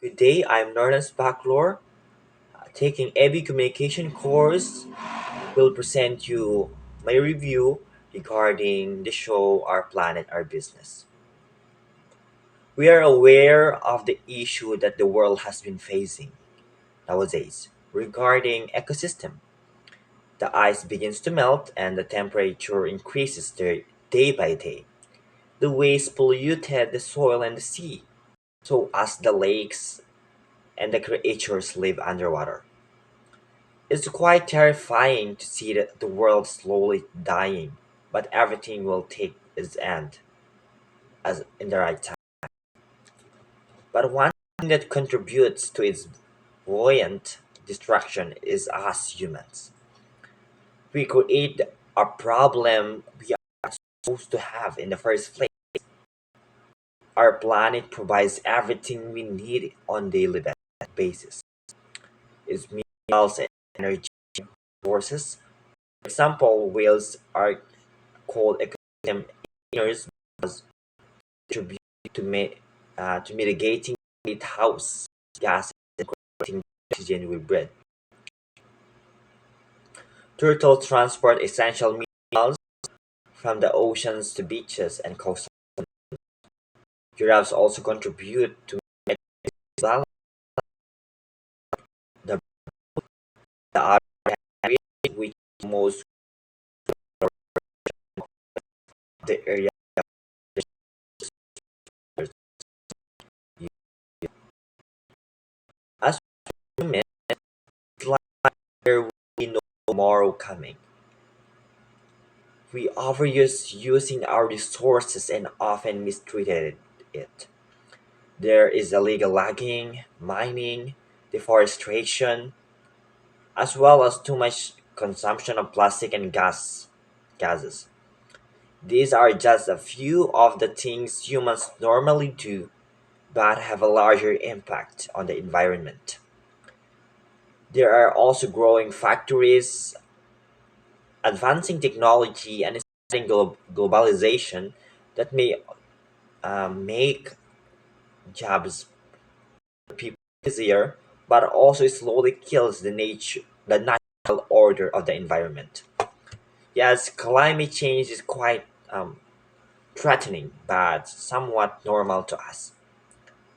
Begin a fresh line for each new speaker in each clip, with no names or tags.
Good day, I'm Norland Backlor. Taking AV Communication course will present you my review regarding the show Our Planet, Our Business. We are aware of the issue that the world has been facing nowadays regarding ecosystem. The ice begins to melt and the temperature increases day by day. The waste polluted the soil and the sea, so as the lakes and the creatures live underwater. It's quite terrifying to see the world slowly dying, but everything will take its end as in the right time. But one thing that contributes to its buoyant destruction is us humans. We create a problem we are supposed to have in the first place. Our planet provides everything we need on daily basis. Its minerals and energy sources. For example, whales are called ecosystem engineers because they contribute to mitigating greenhouse gases and creating the oxygen we breathe. Turtles transport essential minerals from the oceans to beaches and coastal. Giraffes also contribute to balance the other hand, which most of the area as humans, it's like there will be no tomorrow coming. We overuse using our resources and often mistreated it. There is illegal logging, mining, deforestation, as well as too much consumption of plastic and gases. These are just a few of the things humans normally do but have a larger impact on the environment. There are also growing factories, advancing technology, and spreading globalization that may make jobs for people easier, but also slowly kills the natural order of the environment. Yes, climate change is quite threatening, but somewhat normal to us.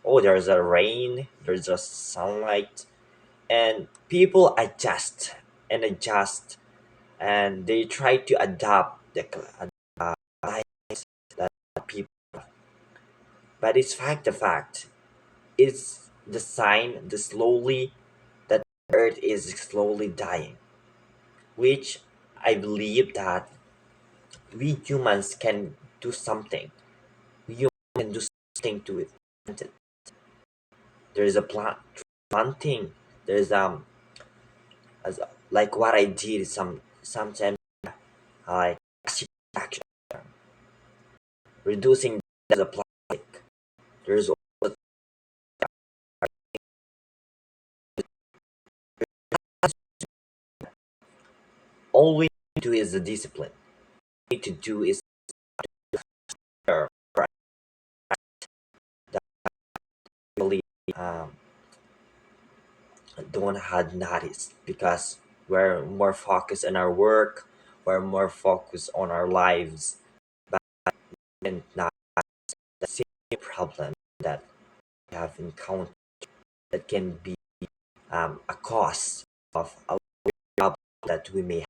Oh, there's a rain, there's a sunlight, and people adjust, and they try to adapt lives that people. But it's fact the fact. It's the sign, the slowly that Earth is slowly dying, which I believe that we humans can do something. We humans can do something to it. There is a planting. There's as like what I did sometimes like action, reducing the plastic. There's all we need to do is the discipline. We need to do is care for that really um, don't had noticed because we're more focused on our work, we're more focused on our lives, but not the same problem that we have encountered that can be a cause of a problem that we may